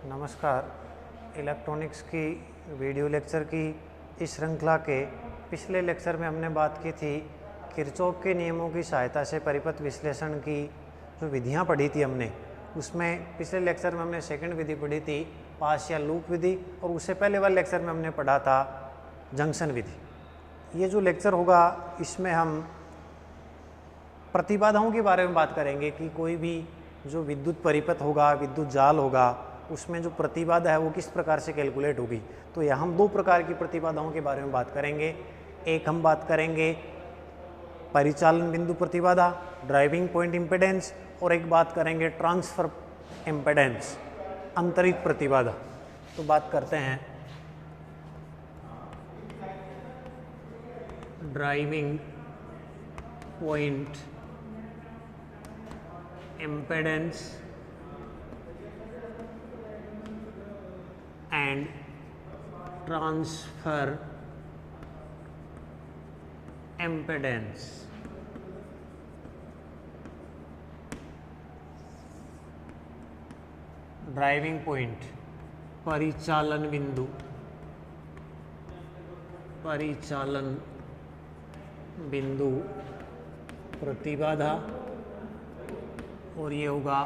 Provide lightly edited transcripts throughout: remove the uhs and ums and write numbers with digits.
नमस्कार। इलेक्ट्रॉनिक्स की video lecture की इस श्रृंखला के पिछले लेक्चर में हमने बात की थी किरचॉफ के नियमों की सहायता से परिपथ विश्लेषण की जो विधियां पढ़ी थी हमने, उसमें पिछले लेक्चर में हमने सेकंड विधि पढ़ी थी पास या लूप विधि, और उससे पहले वाले लेक्चर में हमने पढ़ा था जंक्शन विधि। ये जो लेक्चर होगा इसमें हम प्रतिबाधाओं के बारे में बात करेंगे कि कोई भी जो विद्युत परिपथ होगा, विद्युत जाल होगा, उसमें जो प्रतिबाधा है वो किस प्रकार से कैलकुलेट होगी। तो यहाँ हम दो प्रकार की प्रतिबाधाओं के बारे में बात करेंगे। एक हम बात करेंगे परिचालन बिंदु प्रतिबाधा, ड्राइविंग पॉइंट इम्पीडेंस, और एक बात करेंगे ट्रांसफर इम्पीडेंस, अंतरित प्रतिबाधा। तो बात करते हैं driving point impedance and transfer impedance। Driving point परिचालन बिंदु, परिचालन बिंदु प्रतिबाधा, और ये होगा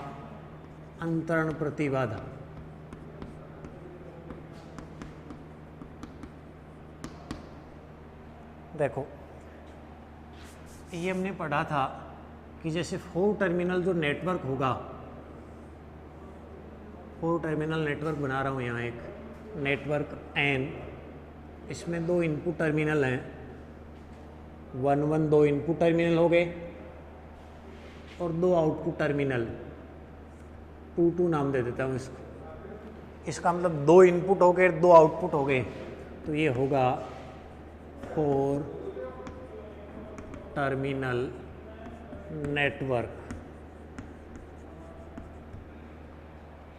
अंतरण प्रतिबाधा। देखो, ये हमने पढ़ा था कि जैसे 4 टर्मिनल जो नेटवर्क होगा, 4 टर्मिनल नेटवर्क बना रहा हूँ यहाँ एक नेटवर्क N, इसमें 2 इनपुट टर्मिनल हैं, 1 1 2 इनपुट टर्मिनल हो गए और 2 आउटपुट टर्मिनल, 2 2 नाम दे देता हूँ इसको। इसका मतलब 2 इनपुट हो गए, 2 आउटपुट हो गए, तो ये होगा 4 टर्मिनल नेटवर्क।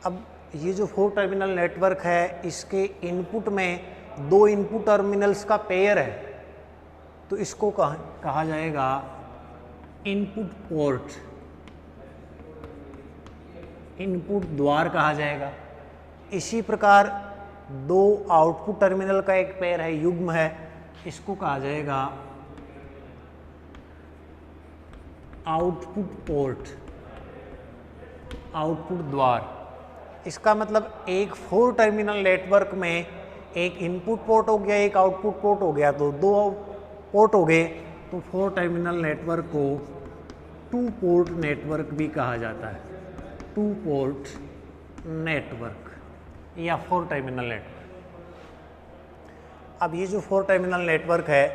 अब ये जो 4 टर्मिनल नेटवर्क है, इसके इनपुट में 2 इनपुट टर्मिनल्स का पेयर है, तो इसको कहा जाएगा इनपुट पोर्ट, इनपुट द्वार कहा जाएगा। इसी प्रकार 2 आउटपुट टर्मिनल का एक पेयर है, युग्म है, इसको कहा जाएगा आउटपुट पोर्ट, आउटपुट द्वार। इसका मतलब एक 4 टर्मिनल नेटवर्क में एक इनपुट पोर्ट हो गया, एक आउटपुट पोर्ट हो गया, तो 2 पोर्ट हो गए, तो 4 टर्मिनल नेटवर्क को 2 पोर्ट नेटवर्क भी कहा जाता है, 2 पोर्ट नेटवर्क या 4 टर्मिनल नेटवर्क। अब ये जो 4 टर्मिनल नेटवर्क है,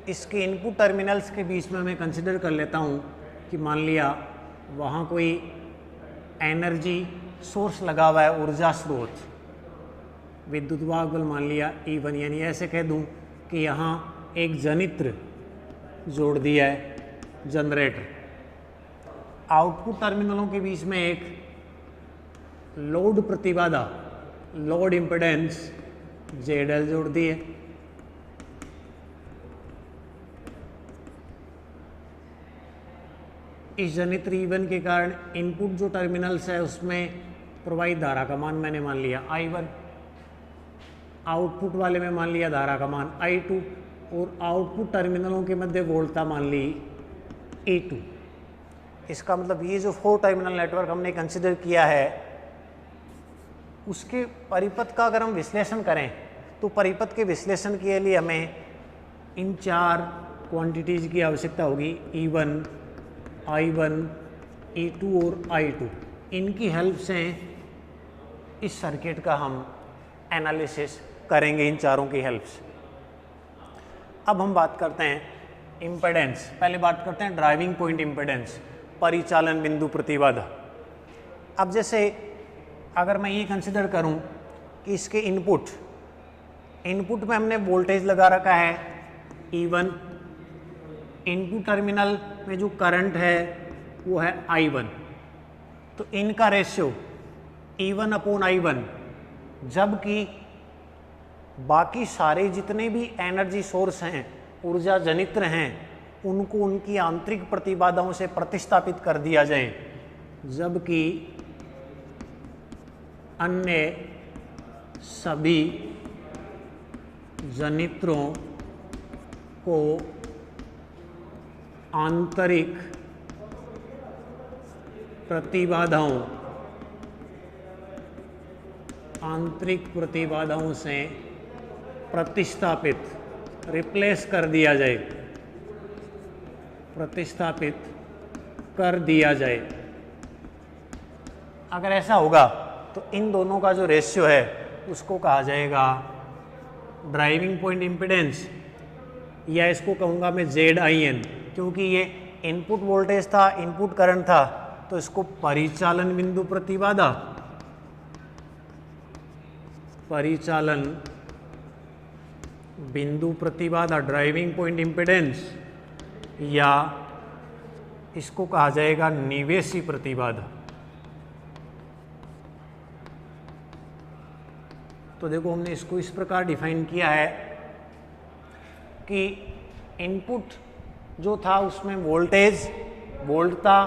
इसके इनपुट टर्मिनल्स के बीच में मैं कंसिडर कर लेता हूँ कि मान लिया वहाँ कोई एनर्जी सोर्स लगा हुआ है, ऊर्जा स्रोत, विद्युत वाहक बल मान लिया E1, यानी ऐसे कह दूँ कि यहाँ एक जनित्र जोड़ दिया है, जनरेटर। आउटपुट टर्मिनलों के बीच में एक लोड प्रतिबाधा, लोड इम्पीडेंस ZL जोड़ दी है। इस जनित्र E1 के कारण इनपुट जो टर्मिनल्स है उसमें प्रवाहित धारा का मान मैंने मान लिया I1, आउटपुट वाले में मान लिया धारा का मान I2, और आउटपुट टर्मिनलों के मध्य वोल्टता मान ली E2। इसका मतलब ये जो 4 टर्मिनल नेटवर्क हमने कंसिडर किया है, उसके परिपथ का अगर हम विश्लेषण करें तो परिपथ के विश्लेषण के लिए हमें इन 4 क्वांटिटीज़ की आवश्यकता होगी, E1, I1, E2 और I2। इनकी हेल्प से इस सर्किट का हम एनालिसिस करेंगे, इन चारों की हेल्प से। अब हम बात करते हैं इम्पीडेंस। पहले बात करते हैं ड्राइविंग पॉइंट इम्पीडेंस, परिचालन बिंदु प्रतिबाधा। अब जैसे अगर मैं ये कंसिडर करूं कि इसके इनपुट में हमने वोल्टेज लगा रखा है E1, इनपुट टर्मिनल में जो करंट है वो है I1, तो इनका रेशियो E1/I1, जबकि बाकी सारे जितने भी एनर्जी सोर्स हैं, ऊर्जा जनित्र हैं, उनको उनकी आंतरिक प्रतिबाधाओं से प्रतिस्थापित कर दिया जाए, जबकि अन्य सभी जनित्रों को आंतरिक प्रतिबाधाओं से प्रतिस्थापित, रिप्लेस कर दिया जाए, प्रतिस्थापित कर दिया जाए। अगर ऐसा होगा तो इन दोनों का जो रेशियो है उसको कहा जाएगा ड्राइविंग पॉइंट इम्पिडेंस, या इसको कहूँगा मैं ZIN, क्योंकि ये इनपुट वोल्टेज था, इनपुट करंट था, तो इसको परिचालन बिंदु प्रतिबाधा, परिचालन बिंदु प्रतिबाधा ड्राइविंग पॉइंट इम्पिडेंस, या इसको कहा जाएगा निवेशी प्रतिबाधा। तो देखो हमने इसको इस प्रकार डिफाइन किया है कि इनपुट जो था उसमें वोल्टेज, वोल्टता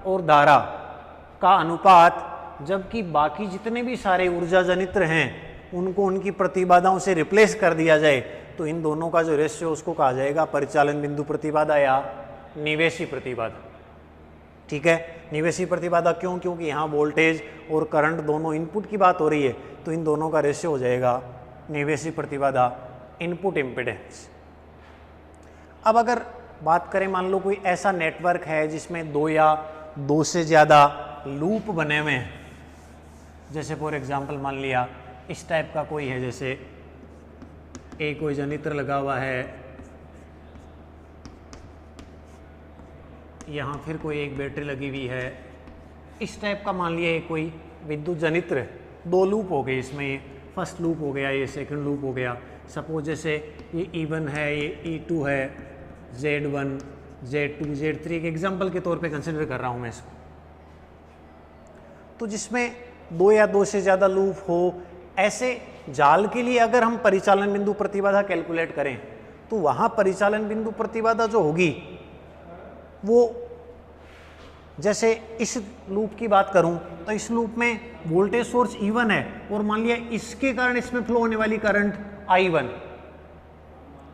और धारा का अनुपात, जबकि बाकी जितने भी सारे ऊर्जा जनित्र हैं उनको उनकी प्रतिबाधाओं से रिप्लेस कर दिया जाए, तो इन दोनों का जो रेशियो उसको कहा जाएगा परिचालन बिंदु प्रतिबाधा या निवेशी प्रतिबाधा। ठीक है, निवेशी प्रतिबाधा क्यों? क्योंकि यहाँ वोल्टेज और करंट दोनों इनपुट की बात हो रही है, तो इन दोनों का रेशियो हो जाएगा निवेशी प्रतिबाधा, इनपुट इम्पिडेंस। अब अगर बात करें, मान लो कोई ऐसा नेटवर्क है जिसमें 2 या 2 से ज़्यादा लूप बने हुए हैं, जैसे फॉर एग्जांपल मान लिया इस टाइप का कोई है, जैसे एक कोई जनित्र लगा हुआ है, यहाँ फिर कोई एक बैटरी लगी हुई है, इस टाइप का मान लिया एक कोई विद्युत जनित्र है, 2 लूप हो गए इसमें, ये फर्स्ट लूप हो गया, ये सेकंड लूप हो गया। सपोज जैसे ये E1 है, ये E2 है, Z1, Z2, Z3 एक एग्जाम्पल के तौर पे कंसिडर कर रहा हूँ मैं इसको। तो जिसमें 2 या 2 से ज़्यादा लूप हो, ऐसे जाल के लिए अगर हम परिचालन बिंदु प्रतिबाधा कैलकुलेट करें तो वहाँ परिचालन बिंदु प्रतिबाधा जो होगी वो, जैसे इस लूप की बात करूं तो इस लूप में वोल्टेज सोर्स E1 है और मान लिया इसके कारण इसमें फ्लो होने वाली करंट I1,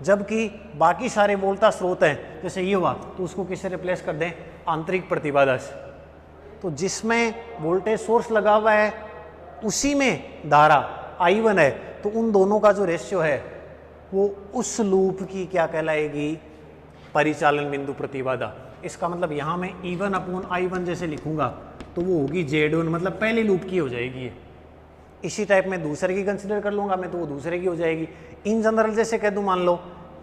जबकि बाकी सारे वोल्टा स्रोत हैं, जैसे ये हुआ तो उसको किससे रिप्लेस कर दें? आंतरिक प्रतिबाधा से। तो जिसमें वोल्टेज सोर्स लगा हुआ है उसी में धारा I1 है, तो उन दोनों का जो रेशियो है वो उस लूप की क्या कहलाएगी? परिचालन बिंदु प्रतिबाधा। इसका मतलब यहाँ मैं E1/I1 जैसे लिखूंगा तो वो होगी Z1, मतलब पहले लूप की हो जाएगी ये। इसी टाइप में दूसरे की कंसिडर कर लूँगा मैं तो वो दूसरे की हो जाएगी। इन जनरल जैसे कह दूँ, मान लो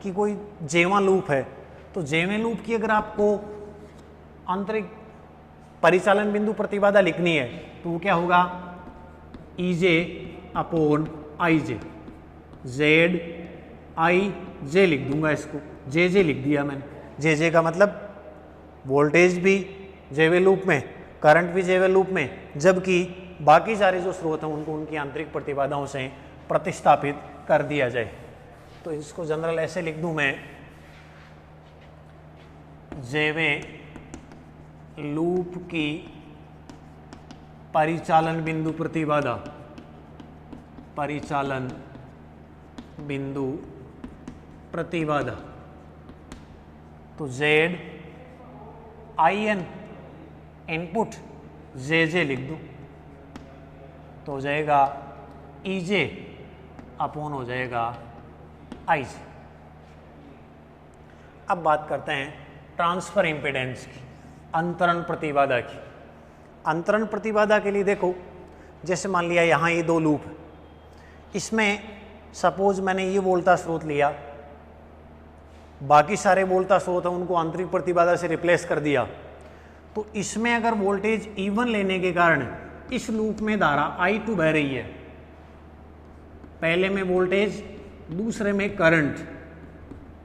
कि कोई J1 लूप है, तो J1 लूप की अगर आपको आंतरिक परिचालन बिंदु प्रतिबाधा लिखनी है तो वो क्या होगा? EJ/IJ, ZIJ लिख दूंगा इसको, JJ लिख दिया मैंने। JJ का मतलब वोल्टेज भी J1 लूप में, करंट भी J1 लूप में, जबकि बाकी सारे जो स्रोत हैं उनको उनकी आंतरिक प्रतिबाधाओं से प्रतिस्थापित कर दिया जाए। तो इसको जनरल ऐसे लिख दूं मैं, J1 लूप की परिचालन बिंदु प्रतिबाधा, परिचालन बिंदु प्रतिबाधा, तो ZIN इनपुट JJ लिख दूं तो हो जाएगा EJ/, हो जाएगा IJ। अब बात करते हैं ट्रांसफर इम्पिडेंस की, अंतरण प्रतिबाधा की। अंतरण प्रतिबाधा के लिए देखो, जैसे मान लिया यहाँ ये 2 लूप, इसमें सपोज मैंने ये वोल्टा स्रोत लिया, बाकी सारे वोल्टा स्रोत हैं उनको आंतरिक प्रतिबाधा से रिप्लेस कर दिया, तो इसमें अगर वोल्टेज E1 लेने के कारण इस लूप में धारा I2 बह रही है, पहले में वोल्टेज दूसरे में करंट,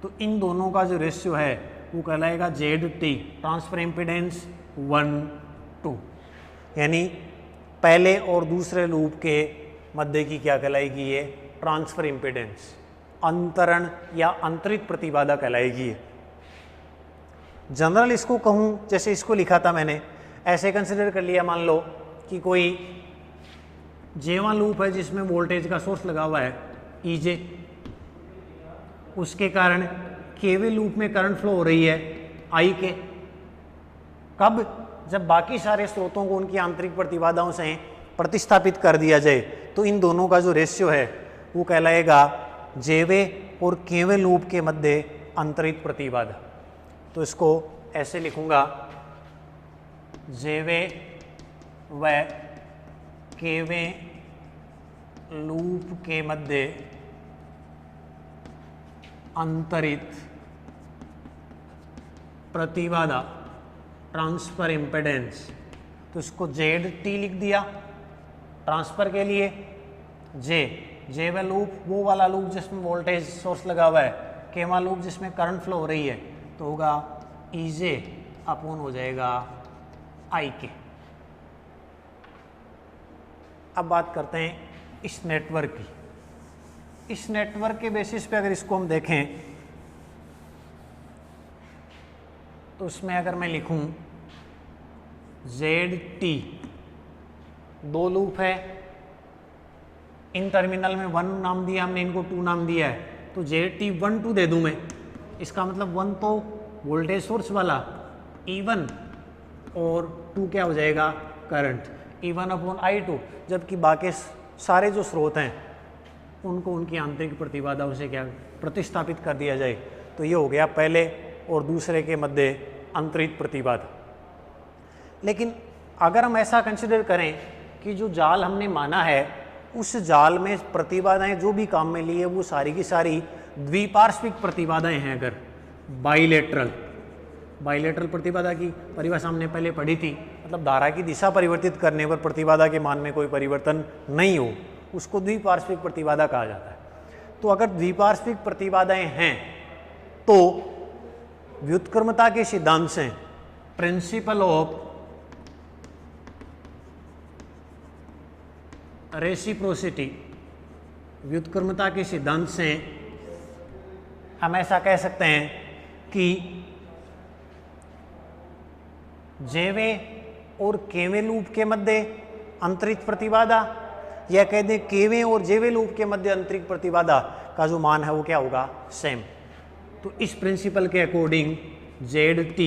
तो इन दोनों का जो रेशियो है वो कहलाएगा ZT, ट्रांसफर इम्पिडेंस 1:2, यानी पहले और दूसरे लूप के मध्य की क्या कहलाएगी? ये ट्रांसफर इम्पिडेंस, अंतरण या अंतरित प्रतिबाधा कहलाएगी ये। जनरल इसको कहूँ, जैसे इसको लिखा था मैंने, ऐसे कंसिडर कर लिया, मान लो कि कोई जेवा लूप है जिसमें वोल्टेज का सोर्स लगा हुआ है ईजे, उसके कारण केवे लूप में करंट फ्लो हो रही है आई के। कब? जब बाकी सारे स्रोतों को उनकी आंतरिक प्रतिबाधाओं से प्रतिस्थापित कर दिया जाए तो इन दोनों का जो रेशियो है वो कहलाएगा जेवे और केवे लूप के मध्य अंतरित प्रतिबाधा। तो इसको ऐसे लिखूंगा, जेवे व केवे लूप के मध्य अंतरित प्रतिबाधा ट्रांसफर इम्पेडेंस। तो इसको ZT लिख दिया ट्रांसफर के लिए। जे व लूप वो वाला लूप जिसमें वोल्टेज सोर्स लगा हुआ है, केवा लूप जिसमें करंट फ्लो हो रही है, तो होगा ईजे अपॉन हो जाएगा आई के। अब बात करते हैं इस नेटवर्क की। इस नेटवर्क के बेसिस पे अगर इसको हम देखें तो इसमें अगर मैं लिखूं ZT, दो लूप है, इन टर्मिनल में 1 नाम दिया हमने, इनको 2 नाम दिया है, तो ZT12 दे दूं मैं। इसका मतलब 1 तो वोल्टेज सोर्स वाला E1 और 2 क्या हो जाएगा करंट E1 अपॉन I2, जबकि बाकी सारे जो स्रोत हैं उनको उनकी आंतरिक प्रतिबाधाओं से क्या प्रतिस्थापित कर दिया जाए। तो ये हो गया पहले और दूसरे के मध्य अंतरित प्रतिबाधा। लेकिन अगर हम ऐसा कंसिडर करें कि जो जाल हमने माना है उस जाल में प्रतिबाधाएं जो भी काम में ली है वो सारी की सारी द्विपार्श्विक प्रतिबाधाएं हैं। अगर बाइलेटरल प्रतिबाधा की परिभाषा हमने पहले पढ़ी थी, मतलब धारा की दिशा परिवर्तित करने पर प्रतिबाधा के मान में कोई परिवर्तन नहीं हो, उसको द्विपार्श्विक प्रतिबाधा कहा जाता है। तो अगर द्विपार्श्विक प्रतिबाधाएं हैं तो व्युत्क्रमता के सिद्धांत से, प्रिंसिपल ऑफ रेसिप्रोसिटी, व्युत्क्रमता के सिद्धांत से हम ऐसा कह सकते हैं कि जेवे और केवे लूप के मध्य अंतरित प्रतिबाधा, या कह दें केवे और जेवे लूप के मध्य अंतरित प्रतिबाधा का जो मान है वो क्या होगा सेम। तो इस प्रिंसिपल के according ZT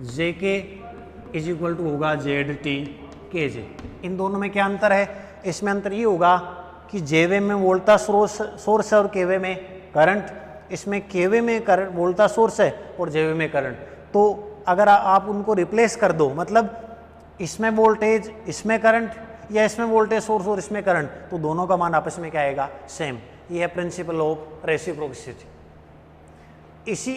JK is equal to होगा ZT KJ। इन दोनों में क्या अंतर है? इसमें अंतर ये होगा कि जेवे में वोल्टा सोर्स है और केवे में करंट, इसमें केवे में करंट वोल्टा सोर्स है और जेवे में करंट। तो अगर आप उनको रिप्लेस कर दो, मतलब इसमें वोल्टेज इसमें करंट, या इसमें वोल्टेज सोर्स और इसमें करंट, तो दोनों का मान आपस में क्या आएगा सेम। ये है प्रिंसिपल ऑफ रेसिप्रोसिटी।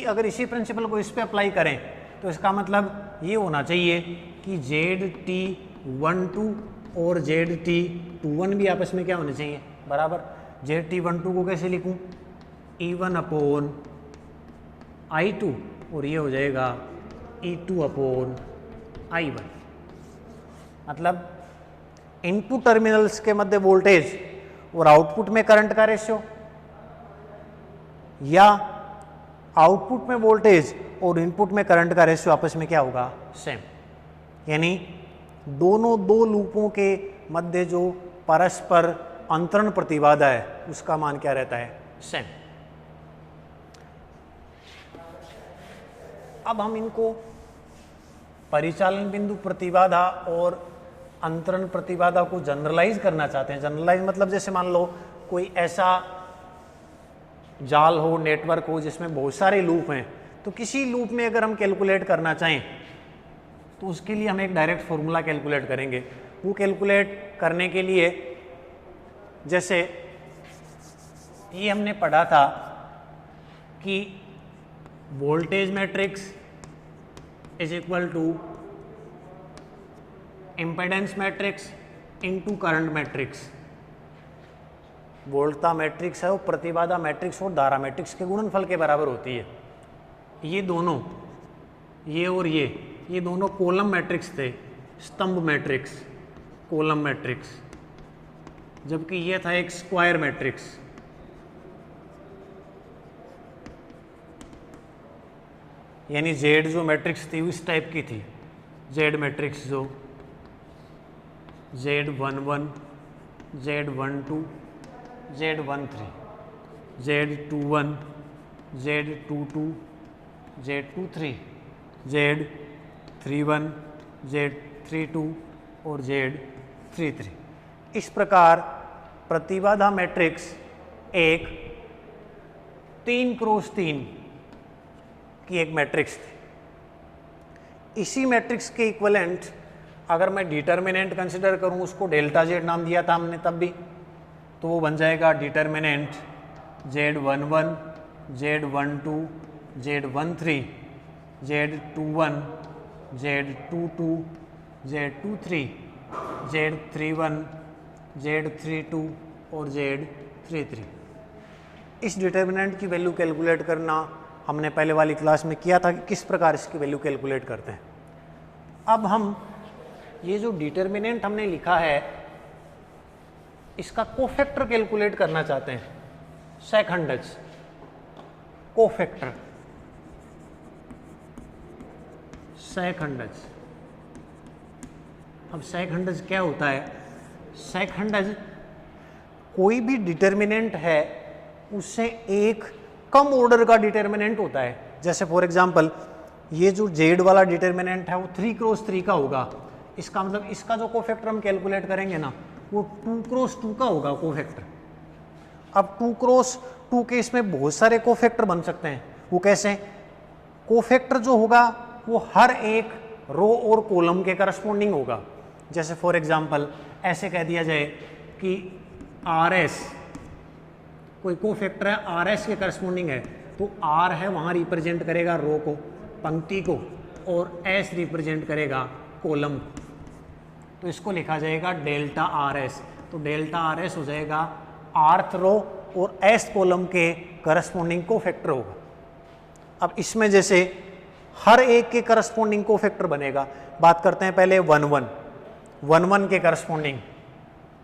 अगर इसी प्रिंसिपल को इस पे अप्लाई करें तो इसका मतलब ये होना चाहिए कि ZT12 और ZT21 भी आपस में क्या होने चाहिए बराबर। ZT12 को कैसे लिखूं? E1 अपॉन I2 और ये हो जाएगा E2 अपॉन I1। मतलब इनपुट टर्मिनल्स के मध्य वोल्टेज और आउटपुट में करंट का रेशियो, या आउटपुट में वोल्टेज और इनपुट में करंट का रेशियो आपस में क्या होगा सेम। यानी दोनों दो लूपों के मध्य जो परस्पर अंतरण प्रतिबाधा है उसका मान क्या रहता है सेम। अब हम इनको परिचालन बिंदु प्रतिबाधा और अंतरण प्रतिबाधा को जनरलाइज करना चाहते हैं। जनरलाइज मतलब जैसे मान लो कोई ऐसा जाल हो, नेटवर्क हो जिसमें बहुत सारे लूप हैं, तो किसी लूप में अगर हम कैलकुलेट करना चाहें तो उसके लिए हम एक डायरेक्ट फॉर्मूला कैलकुलेट करेंगे। वो कैलकुलेट करने के लिए जैसे ये हमने पढ़ा था कि voltage matrix is equal to impedance matrix into current matrix. वोल्टता मैट्रिक्स है वो प्रतिबाधा मैट्रिक्स और धारा मैट्रिक्स के गुणनफल के बराबर होती है। ये दोनों, ये और ये दोनों कॉलम मैट्रिक्स थे, स्तंभ मैट्रिक्स, कॉलम मैट्रिक्स, जबकि ये था एक स्क्वायर मैट्रिक्स। यानी जेड जो मैट्रिक्स थी उस टाइप की थी, जेड मैट्रिक्स जो Z11 Z12, Z13, Z21, Z22, Z23, Z31, Z32 और Z33। इस प्रकार प्रतिबाधा मैट्रिक्स एक 3x3 की एक मैट्रिक्स थी। इसी मैट्रिक्स के इक्विवेलेंट अगर मैं डिटर्मिनेंट कंसिडर करूं, उसको डेल्टा जेड नाम दिया था हमने तब भी, तो वो बन जाएगा determinant Z11, Z12, Z13, Z21, Z22, Z23, Z31, Z32 और Z33। इस डिटर्मिनेंट की वैल्यू कैलकुलेट करना हमने पहले वाली क्लास में किया था कि किस प्रकार इसकी वैल्यू कैलकुलेट करते हैं। अब हम ये जो डिटर्मिनेंट हमने लिखा है इसका कोफैक्टर कैलकुलेट करना चाहते हैं। सेकंडज कोफैक्टर, सेकंडज। अब सेकंडज क्या होता है? सेकंडज कोई भी डिटर्मिनेंट है उससे एक कम ऑर्डर का डिटर्मिनेंट होता है। जैसे फॉर एग्जांपल ये जो जेड वाला डिटर्मिनेंट है वो 3x3 का होगा। इसका मतलब इसका जो कोफैक्टर हम कैलकुलेट करेंगे ना वो 2x2 का होगा कोफैक्टर। अब 2x2 के इसमें बहुत सारे कोफैक्टर बन सकते हैं। वो कैसे? कोफैक्टर जो होगा वो हर एक रो और कॉलम के करस्पॉन्डिंग होगा। जैसे फॉर एग्जांपल ऐसे कह दिया जाए कि RS कोई कोफैक्टर है, RS के करस्पॉन्डिंग है, तो R है वहाँ रिप्रेजेंट करेगा रो को, पंक्ति को, और S रिप्रेजेंट करेगा कॉलम को। तो इसको लिखा जाएगा डेल्टा RS। तो डेल्टा RS हो जाएगा rth रो और S कॉलम के करस्पॉन्डिंग कोफैक्टर होगा। अब इसमें जैसे हर एक के करस्पॉन्डिंग कोफैक्टर बनेगा। बात करते हैं पहले 1 के करस्पॉन्डिंग।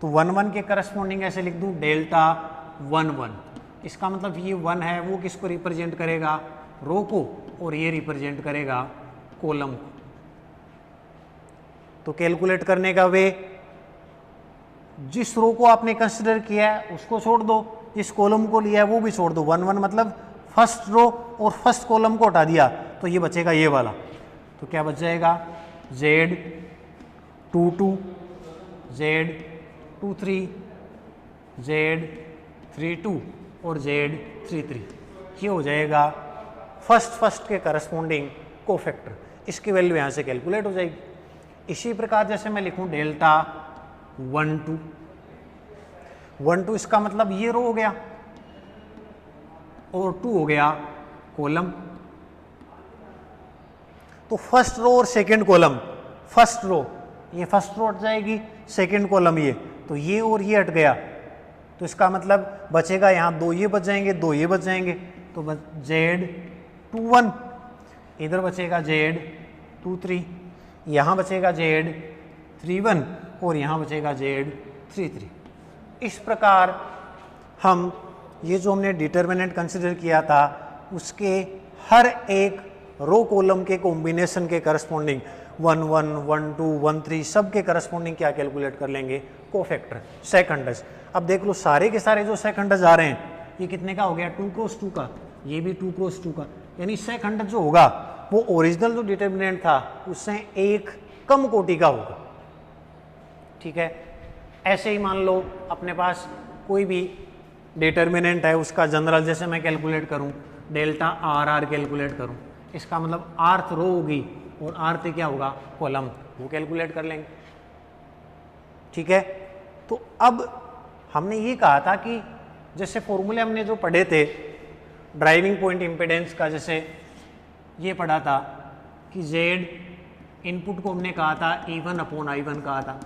तो 1 के करस्पॉन्डिंग ऐसे लिख दूं डेल्टा 1। इसका मतलब ये 1 है वो किसको रिप्रेजेंट करेगा? रो को, और ये रिप्रेजेंट करेगा कॉलम को। तो कैलकुलेट करने का वे, जिस रो को आपने कंसिडर किया है उसको छोड़ दो, जिस कॉलम को लिया है वो भी छोड़ दो। 1 मतलब फर्स्ट रो और फर्स्ट कॉलम को हटा दिया तो ये बचेगा ये वाला। तो क्या बच जाएगा? Z22, Z23, Z32 और Z33। ये हो जाएगा फर्स्ट के करस्पॉन्डिंग कोफैक्टर। इसकी वैल्यू यहाँ से कैलकुलेट हो जाएगी। इसी प्रकार जैसे मैं लिखूं डेल्टा 1 इसका मतलब ये रो हो गया और 2 हो गया कॉलम। तो फर्स्ट रो और सेकंड कॉलम, फर्स्ट रो ये फर्स्ट रो हट जाएगी, सेकंड कॉलम ये, तो ये और ये हट गया। तो इसका मतलब बचेगा यहाँ 2 ये बच जाएंगे, 2 ये बच जाएंगे। तो Z21, इधर बचेगा Z23, यहाँ बचेगा Z31 और यहाँ बचेगा Z33। इस प्रकार हम ये जो हमने डिटर्मिनेंट कंसिडर किया था उसके हर एक रो कॉलम के कॉम्बिनेशन के करस्पॉन्डिंग 1, 1, 2, 1, 3 सब के करस्पॉन्डिंग क्या कैलकुलेट कर लेंगे? कोफैक्टर, सेकंडज। अब देख लो सारे के सारे जो सेकंडज आ रहे हैं ये कितने का हो गया? 2x2 का, ये भी 2x2 का। यानी सेकंडज जो होगा वो ओरिजिनल जो डिटर्मिनेंट था उससे एक कम कोटि का होगा। ठीक है। ऐसे ही मान लो अपने पास कोई भी डिटर्मिनेंट है उसका जनरल, जैसे मैं कैलकुलेट करूं डेल्टा RR कैलकुलेट करूं, इसका मतलब rth रो होगी और rth क्या होगा? कॉलम, वो कैलकुलेट कर लेंगे। ठीक है। तो अब हमने ये कहा था कि जैसे फॉर्मूले हमने जो पढ़े थे ड्राइविंग पॉइंट इम्पीडेंस का, जैसे ये पढ़ा था कि Z इनपुट को हमने कहा था E1/I1 कहा था,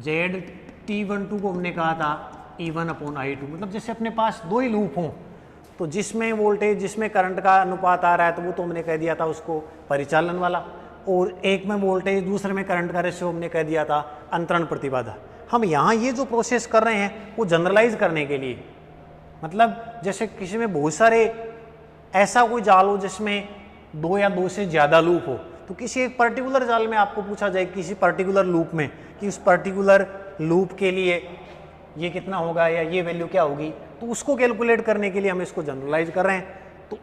ZT12 को हमने कहा था E1/I2। मतलब जैसे अपने पास 2 ही लूप हों तो जिसमें वोल्टेज जिसमें करंट का अनुपात आ रहा है तो वो तो हमने कह दिया था उसको परिचालन वाला, और एक में वोल्टेज दूसरे में करंट का रेशियो हमने कह दिया था अंतरण प्रतिबाधा। हम यहाँ ये जो प्रोसेस कर रहे हैं वो जनरलाइज करने के लिए, मतलब जैसे किसी में बहुत सारे ऐसा कोई जाल हो जिसमें 2 या 2 से ज़्यादा लूप हो, तो किसी एक पर्टिकुलर जाल में आपको पूछा जाए किसी पर्टिकुलर लूप में कि उस पर्टिकुलर लूप के लिए ये कितना होगा या ये वैल्यू क्या होगी, तो उसको कैलकुलेट करने के लिए हम इसको जनरलाइज कर रहे हैं। तो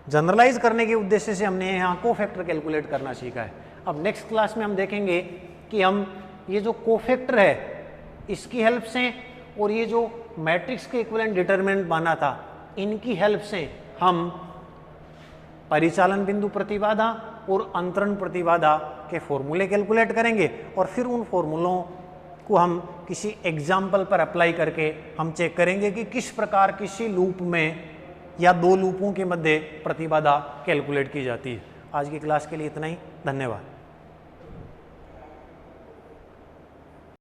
जनरलाइज करने के उद्देश्य से हमने यहाँ कोफैक्टर कैलकुलेट करना सीखा है। अब नेक्स्ट क्लास में हम देखेंगे कि हम ये जो कोफैक्टर है इसकी हेल्प से और ये जो मैट्रिक्स के इक्विवेलेंट डिटरमिनेंट माना था इनकी हेल्प से हम परिचालन बिंदु प्रतिबाधा और अंतरण प्रतिबाधा के फॉर्मूले कैलकुलेट करेंगे और फिर उन फॉर्मूलों को हम किसी एग्जाम्पल पर अप्लाई करके हम चेक करेंगे कि किस प्रकार किसी लूप में या दो लूपों के मध्य प्रतिबाधा कैलकुलेट की जाती है। आज की क्लास के लिए इतना ही, धन्यवाद।